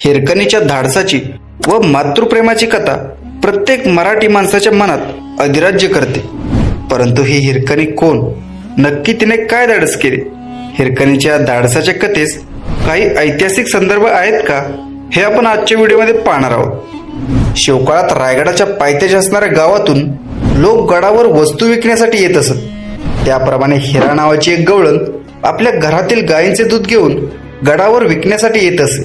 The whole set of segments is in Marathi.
हिरकणीच्या धाडसाची व मातृप्रेमाची कथा प्रत्येक मराठी माणसाच्या मनात अधिराज्य करते. परंतु ही हिरकणी कोण? नक्की तिने काय धाडस केले? हिरकणीच्या धाडसाच्या कथेस काही ऐतिहासिक संदर्भ आहेत का, हे आपण आजच्या व्हिडिओमध्ये पाहणार आहोत. शिवकाळात रायगडाच्या पायथ्याशी असणाऱ्या गावातून लोक गडावर वस्तू विकण्यासाठी येत असत. त्याप्रमाणे हिरा नावाची एक गवळण आपल्या घरातील गायींचे दूध घेऊन गडावर विकण्यासाठी येत असे.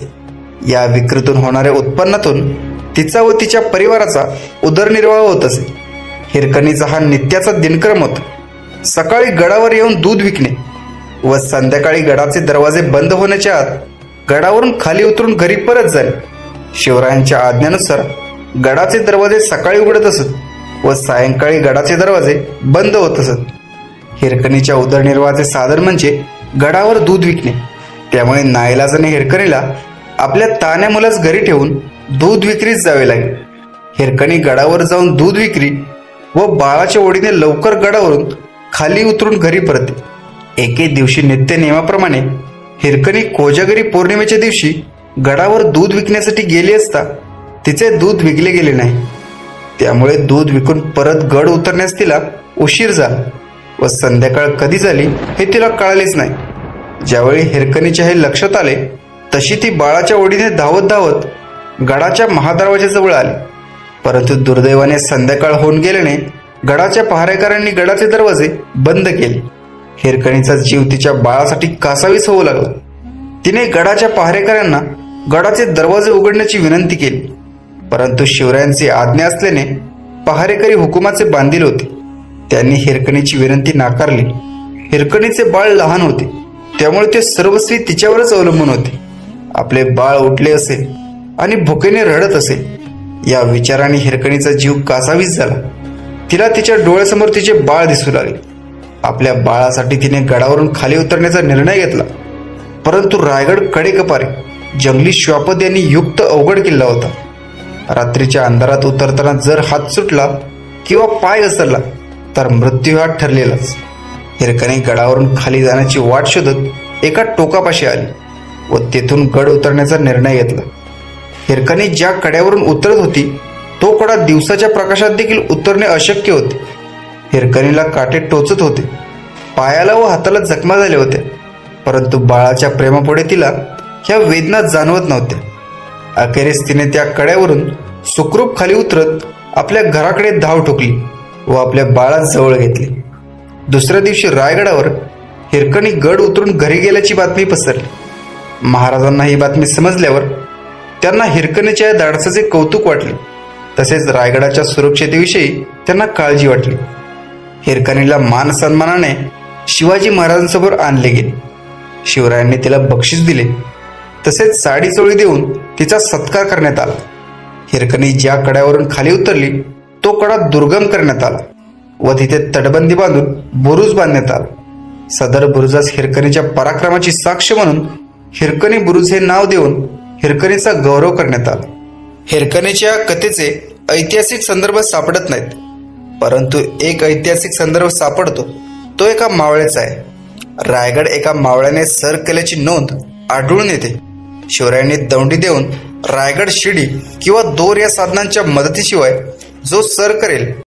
या विक्रीतून होणाऱ्या उत्पन्नातून तिचा व तिच्या परिवाराचा उदरनिर्वाह होत असे. हिरकणीचा हा नित्याचा दिनक्रम होता. सकाळी गडावर येऊन दूध विकणे व संध्याकाळी गडाचे दरवाजे बंद होण्याच्या आत गडावरून खाली उतरून घरी परत जाणे. शिवरायांच्या आज्ञेनुसार गडाचे दरवाजे सकाळी उघडत असत व सायंकाळी गडाचे दरवाजे बंद होत असत. हिरकणीच्या उदरनिर्वाहाचे साधन म्हणजे गडावर दूध विकणे. त्यामुळे नाईलाजाने हिरकणीला आपल्या तान्या मुलास घरी ठेवून दूध विक्रीस जावे लागेल. हिरकणी गडावर जाऊन दूध विक्री व बाळाच्या ओढीने लवकर गडावरून खाली उतरून घरी परते. एके दिवशी नित्य नियमाप्रमाणे हिरकणी कोजागरी पौर्णिमेच्या दिवशी गडावर दूध विकण्यासाठी गेली असता तिचे दूध विकले गेले नाही. त्यामुळे दूध विकून परत गड उतरण्यास तिला उशीर झाला व संध्याकाळ कधी झाली हे तिला कळालेच नाही. ज्यावेळी हिरकणीच्या हे लक्षात आले तशी ती बाळाच्या ओढीने धावत धावत गडाच्या महादरवाजाजवळ आली. परंतु दुर्दैवाने संध्याकाळ होऊन गेल्याने गडाच्या पहारेकरांनी गडाचे दरवाजे बंद केले. हिरकणीचा जीव तिच्या बाळासाठी कासावीस होऊ लागला. तिने गडाच्या पहारेकरांना गडाचे दरवाजे उघडण्याची विनंती केली. परंतु शिवरायांची आज्ञा असल्याने पहारेकरी हुकुमाचे बांधील होते. त्यांनी हिरकणीची विनंती नाकारली. हिरकणीचे बाळ लहान होते, त्यामुळे ते सर्वस्वी तिच्यावरच अवलंबून होते. आपले बाळ उठले असेल आणि भुकेने रडत असेल या विचाराने हिरकणीचा जीव कासावीस झाला. तिला तिच्या डोळ्यासमोर तिचे बाळ दिसू लागले. आपल्या बाळासाठी तिने गडावरून खाली उतरण्याचा निर्णय घेतला. परंतु रायगड कडेकपारे जंगली श्वापद यांनी युक्त अवघड किल्ला होता. रात्रीच्या अंधारात उतरताना जर हात सुटला किंवा पाय घसरला तर मृत्यू हा ठरलेलाच. हिरकणी गडावरून खाली जाण्याची वाट शोधत एका टोकापाशी आली व तेथून गड उतरण्याचा निर्णय घेतला. हिरकणी ज्या कड्यावरून उतरत होती तो कडा दिवसाच्या प्रकाशात देखील उतरणे अशक्य होते. हिरकणीला काटे टोचत होते. पायाला व हाताला जखमा झाल्या होत्या. परंतु बाळाच्या प्रेमापुढे तिला ह्या वेदना जाणवत नव्हत्या. अखेरीस तिने त्या कड्यावरून सुखरूप खाली उतरत आपल्या घराकडे धाव ठोकली व आपल्या बाळास जवळ घेतली. दुसऱ्या दिवशी रायगडावर हिरकणी गड उतरून घरी गेल्याची बातमी पसरली. महाराजांना ही बातमी समजल्यावर त्यांना हिरकणीच्या धाडसाचे कौतुक वाटले. तसेच रायगडाच्या सुरक्षिततेविषयी त्यांना काळजी वाटली. हिरकणीला मान सन्मानाने शिवाजी महाराजांसमोर आणले गेले. शिवरायांनी तिला बक्षीस दिले. तसेच साडी चोळी देऊन तिचा सत्कार करण्यात आला. हिरकणी ज्या कड्यावरून खाली उतरली तो कडा दुर्गम करण्यात आला व तिथे तटबंदी बांधून बुरुज बांधण्यात आला. सदर बुरुजास हिरकणीच्या पराक्रमाची साक्ष म्हणून हिरकणी बुरुज हे नाव देऊन हिरकणीचा गौरव करण्यात आला. हिरकणीच्या कथेचे ऐतिहासिक संदर्भ सापडत नाहीत, परंतु एक ऐतिहासिक संदर्भ सापडतो. तो एका मावळ्याचा आहे. रायगड एका मावळ्याने सर केल्याची नोंद आढळून येते. शिवरायांनी दौंडी देऊन रायगड शिडी किंवा दोर या साधनांच्या मदतीशिवाय जो सर करेल